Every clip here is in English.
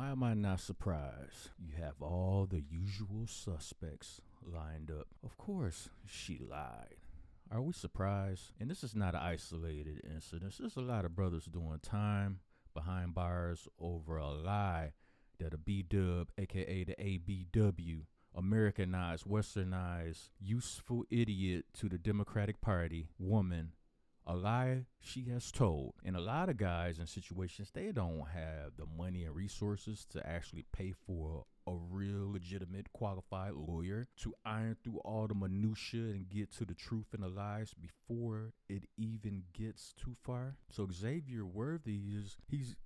Why am I not surprised? You have all the usual suspects lined up. Of course, she lied. Are we surprised? And this is not an isolated incident. There's a lot of brothers doing time behind bars over a lie that a B-dub, aka the ABW, Americanized, westernized, useful idiot to the Democratic Party, woman, a lie she has told. And a lot of guys in situations, they don't have the money and resources to actually pay for a real legitimate qualified lawyer to iron through all the minutia and get to the truth and the lies before it even gets too far. So Xavier Worthy he's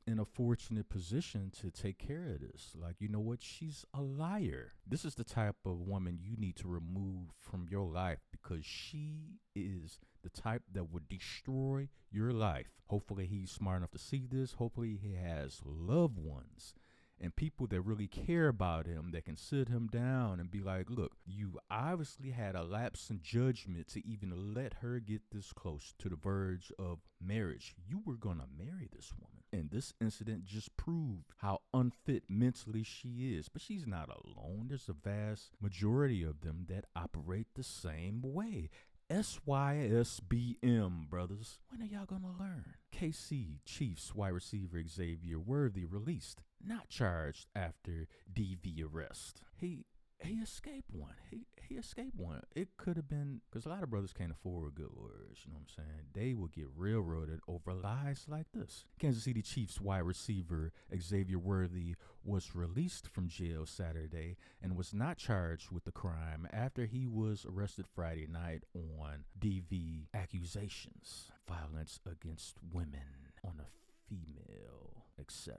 in a fortunate position to take care of this. Like, you know what? She's a liar. This is the type of woman you need to remove from your life because she is the type that would destroy your life. Hopefully he's smart enough to see this. Hopefully he has loved ones and people that really care about him that can sit him down and be like, look, you obviously had a lapse in judgment to even let her get this close to the verge of marriage. You were gonna marry this woman. And this incident just proved how unfit mentally she is. But she's not alone. There's a vast majority of them that operate the same way. SYSBM, brothers. When are y'all gonna learn? KC Chiefs wide receiver Xavier Worthy released, not charged after DV arrest. He escaped one. He escaped one. It could have been, because a lot of brothers can't afford good lawyers, you know what I'm saying? They will get railroaded over lies like this. Kansas City Chiefs wide receiver Xavier Worthy was released from jail Saturday and was not charged with the crime after he was arrested Friday night on DV accusations, violence against women on a female, etc.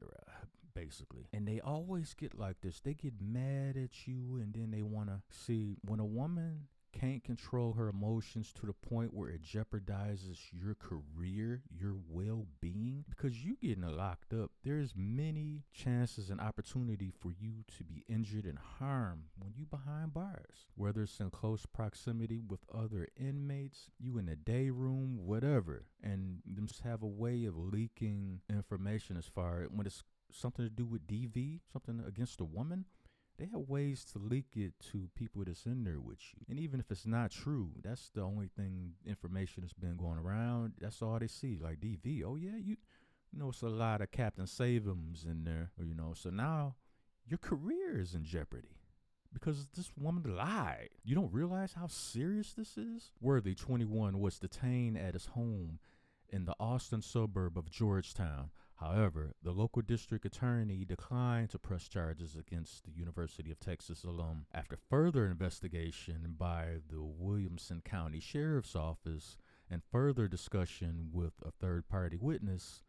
basically. And they always get like this. They get mad at you and then they want to see when a woman can't control her emotions to the point where it jeopardizes your career, your well-being, because you getting locked up. There's many chances and opportunity for you to be injured and harmed when you behind bars, whether it's in close proximity with other inmates, you in a day room, whatever. And them just have a way of leaking information as far as when it's something to do with DV, something against a woman. They have ways to leak it to people that's in there with you. And even if it's not true, that's the only thing, information that's been going around. That's all they see, like DV. Oh, yeah, you know, it's a lot of Captain Save-ems in there, you know. So now your career is in jeopardy because this woman lied. You don't realize how serious this is? Worthy, 21, was detained at his home in the Austin suburb of Georgetown. However, the local district attorney declined to press charges against the University of Texas alum after further investigation by the Williamson County Sheriff's Office and further discussion with a third-party witness.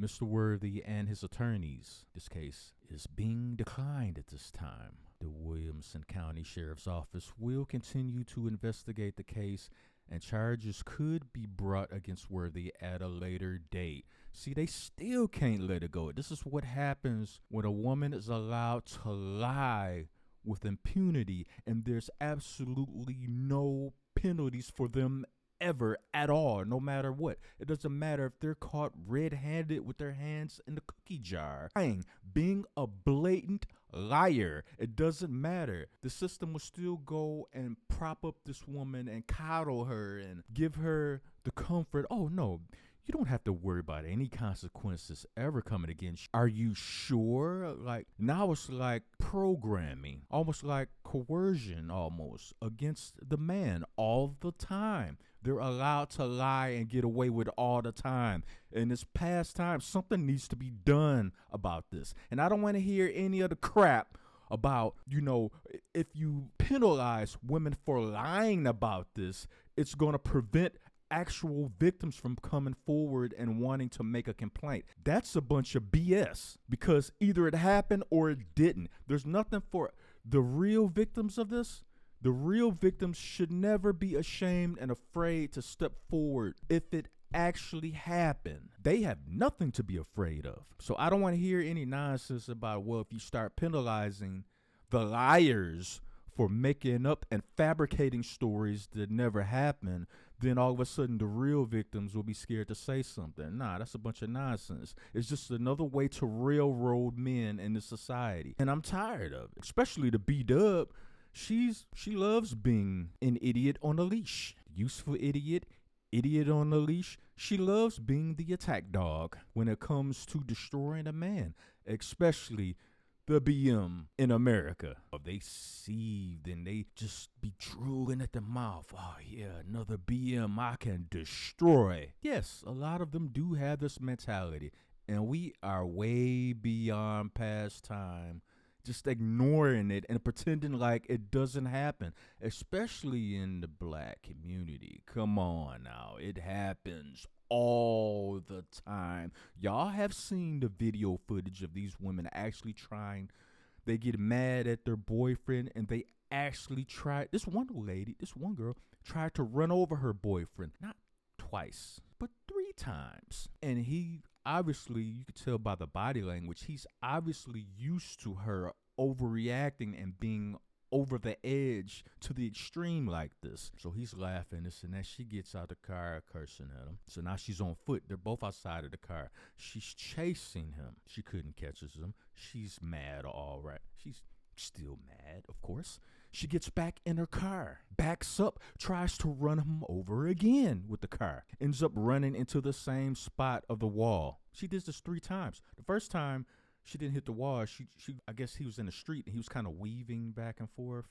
Mr. Worthy and his attorneys, this case is being declined at this time. The Williamson County Sheriff's Office will continue to investigate the case and charges could be brought against Worthy at a later date. See, they still can't let it go. This is what happens when a woman is allowed to lie with impunity and there's absolutely no penalties for them ever at all, no matter what. It doesn't matter if they're caught red-handed with their hands in the cookie jar. Being a blatant liar, it doesn't matter. The system will still go and prop up this woman and coddle her and give her the comfort. Oh no, you don't have to worry about any consequences ever coming against you. Are you sure? Like, now it's like programming, almost like coercion, almost against the man all the time. They're allowed to lie and get away with it all the time. And it's past time. Something needs to be done about this. And I don't want to hear any of the crap about, you know, if you penalize women for lying about this, it's going to prevent actual victims from coming forward and wanting to make a complaint. That's a bunch of BS because either it happened or it didn't. There's nothing for the real victims of this. The real victims should never be ashamed and afraid to step forward if it actually happened. They have nothing to be afraid of. So I don't want to hear any nonsense about, well, if you start penalizing the liars for making up and fabricating stories that never happened, then all of a sudden the real victims will be scared to say something. Nah, that's a bunch of nonsense. It's just another way to railroad men in the society. And I'm tired of it. Especially the B-Dub. She loves being an idiot on a leash. Useful idiot, idiot on a leash. She loves being the attack dog when it comes to destroying a man, especially the BM in America. They seethe and they just be drooling at the mouth. Oh yeah, another BM I can destroy. Yes, a lot of them do have this mentality, and we are way beyond past time just ignoring it and pretending like it doesn't happen, especially in the black community. Come on now, it happens all the time. Y'all have seen the video footage of these women actually trying. They get mad at their boyfriend and they actually try. This one girl tried to run over her boyfriend, not twice, but 3 times. And he obviously, you could tell by the body language, he's obviously used to her overreacting and being over the edge to the extreme like this. So he's laughing this and that. She gets out the car cursing at him. So now she's on foot. They're both outside of the car. She's chasing him. She couldn't catch him. She's mad, all right. She's still mad, of course. She gets back in her car, backs up, tries to run him over again with the car, ends up running into the same spot of the wall. She did this 3 times. The first time, she didn't hit the wall. I guess he was in the street and he was kind of weaving back and forth.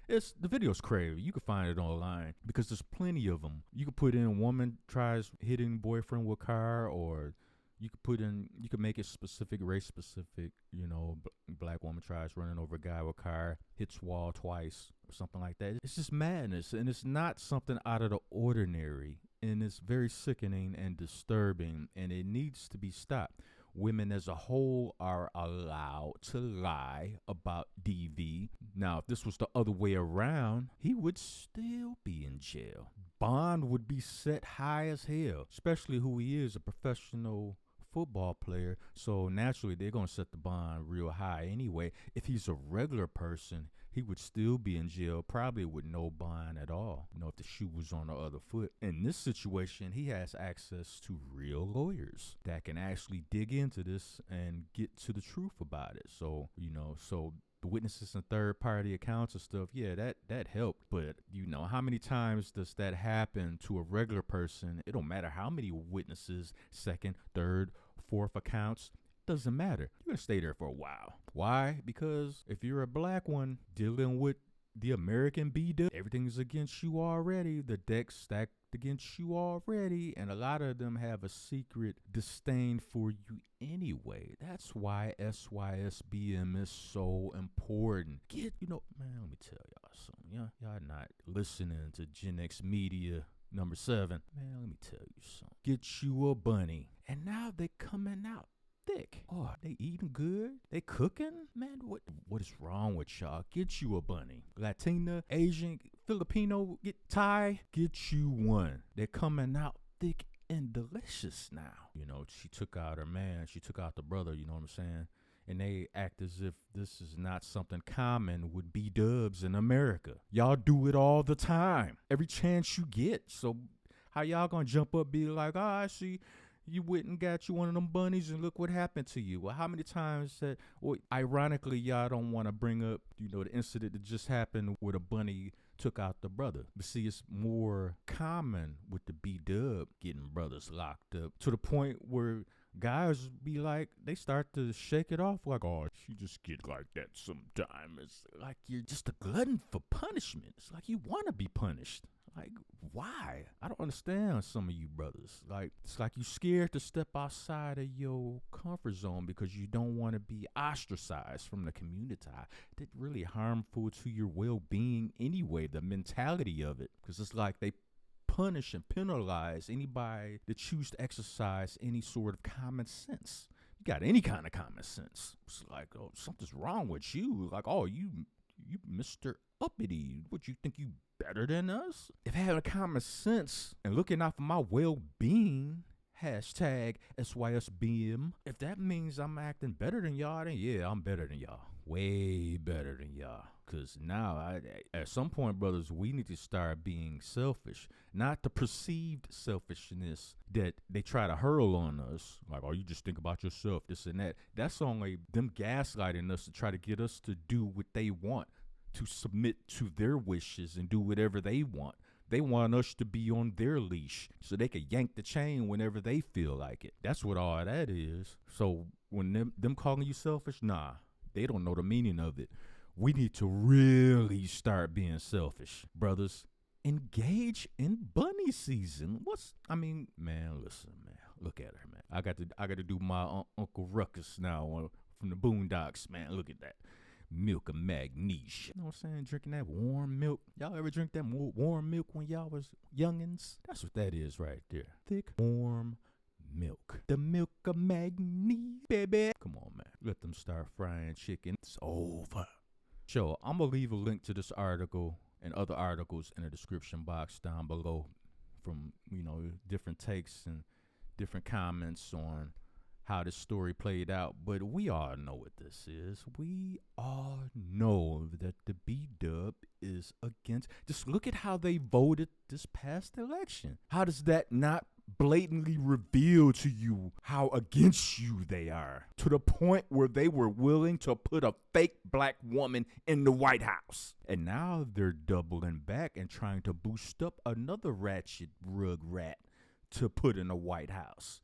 The video's crazy. You can find it online because there's plenty of them. You could put in woman tries hitting boyfriend with car, or you could make it specific, race specific. Black woman tries running over a guy with a car, hits wall twice or something like that. It's just madness, and it's not something out of the ordinary, and it's very sickening and disturbing, and it needs to be stopped. Women as a whole are allowed to lie about DV. Now, if this was the other way around, he would still be in jail. Bond would be set high as hell, especially who he is, a professional football player. So naturally, they're going to set the bond real high anyway. If he's a regular person, he would still be in jail, probably with no bond at all, if the shoe was on the other foot. In this situation, he has access to real lawyers that can actually dig into this and get to the truth about it. So, so the witnesses and third-party accounts and stuff, yeah, that helped. But, how many times does that happen to a regular person? It don't matter how many witnesses, second, third, fourth accounts. Doesn't matter. You're going to stay there for a while. Why? Because if you're a black one dealing with the American B-Dub, everything's against you already. The deck's stacked against you already. And a lot of them have a secret disdain for you anyway. That's why SYSBM is so important. Man, let me tell y'all something. Y'all not listening to Gen X Media number 7. Man, let me tell you something. Get you a bunny. And now they coming out thick. Oh, they eating good? They cooking? Man, what is wrong with y'all? Get you a bunny. Latina, Asian, Filipino, Thai, get you one. They're coming out thick and delicious now. She took out her man. She took out the brother, you know what I'm saying? And they act as if this is not something common with B-Dubs in America. Y'all do it all the time. Every chance you get. So how y'all gonna jump up be like, I see you went and got you one of them bunnies and look what happened to you. Well, how many times that, ironically, y'all don't want to bring up, the incident that just happened where the bunny took out the brother. But see, it's more common with the B-Dub getting brothers locked up to the point where guys be like, they start to shake it off like, oh, she just get like that sometimes. It's like you're just a glutton for punishment. It's like you want to be punished. Like, why? I don't understand some of you brothers. Like, it's like you scared to step outside of your comfort zone because you don't want to be ostracized from the community. That's really harmful to your well-being anyway, the mentality of it. Because it's like they punish and penalize anybody that choose to exercise any sort of common sense. You got any kind of common sense. It's like, oh, something's wrong with you. Like, oh, you Mr. Uppity. What, you think you better than us? If having common sense and looking out for my well-being, hashtag SYSBM, if that means I'm acting better than y'all, then yeah, I'm better than y'all. Way better than y'all. Because now, at some point, brothers, we need to start being selfish. Not the perceived selfishness that they try to hurl on us. Like, oh, you just think about yourself, this and that. That's only them gaslighting us to try to get us to do what they want, to submit to their wishes and do whatever they want. They want us to be on their leash so they can yank the chain whenever they feel like it. That's what all that is. So when them calling you selfish, nah, they don't know the meaning of it. We need to really start being selfish. Brothers, engage in bunny season. Man, listen, man. Look at her, man. I got to do my Uncle Ruckus now from the Boondocks, man. Look at that. Milk of magnesia. You know what I'm saying? Drinking that warm milk. Y'all ever drink that warm milk when y'all was youngins? That's what that is right there. Thick, warm milk. The milk of magnesia, baby. Come on, man. Let them start frying chicken. It's over. Sure, I'm going to leave a link to this article and other articles in the description box down below from, different takes and different comments on how this story played out. But we all know what this is. We all know that the B-Dub is against. Just look at how they voted this past election. How does that not blatantly reveal to you how against you they are, to the point where they were willing to put a fake black woman in the White House? And now they're doubling back and trying to boost up another ratchet rug rat to put in the White House.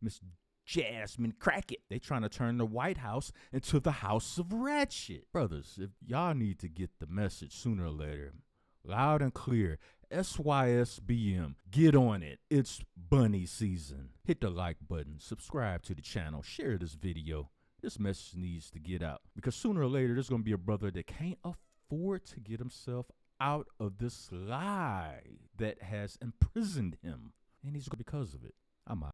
Miss Jasmine Crackett. They trying to turn the White House into the House of Ratchet. Brothers, if y'all need to get the message sooner or later, loud and clear, SYSBM, get on it. It's bunny season. Hit the like button, subscribe to the channel, share this video. This message needs to get out, because sooner or later there's going to be a brother that can't afford to get himself out of this lie that has imprisoned him, and he's going because of it. I'm out.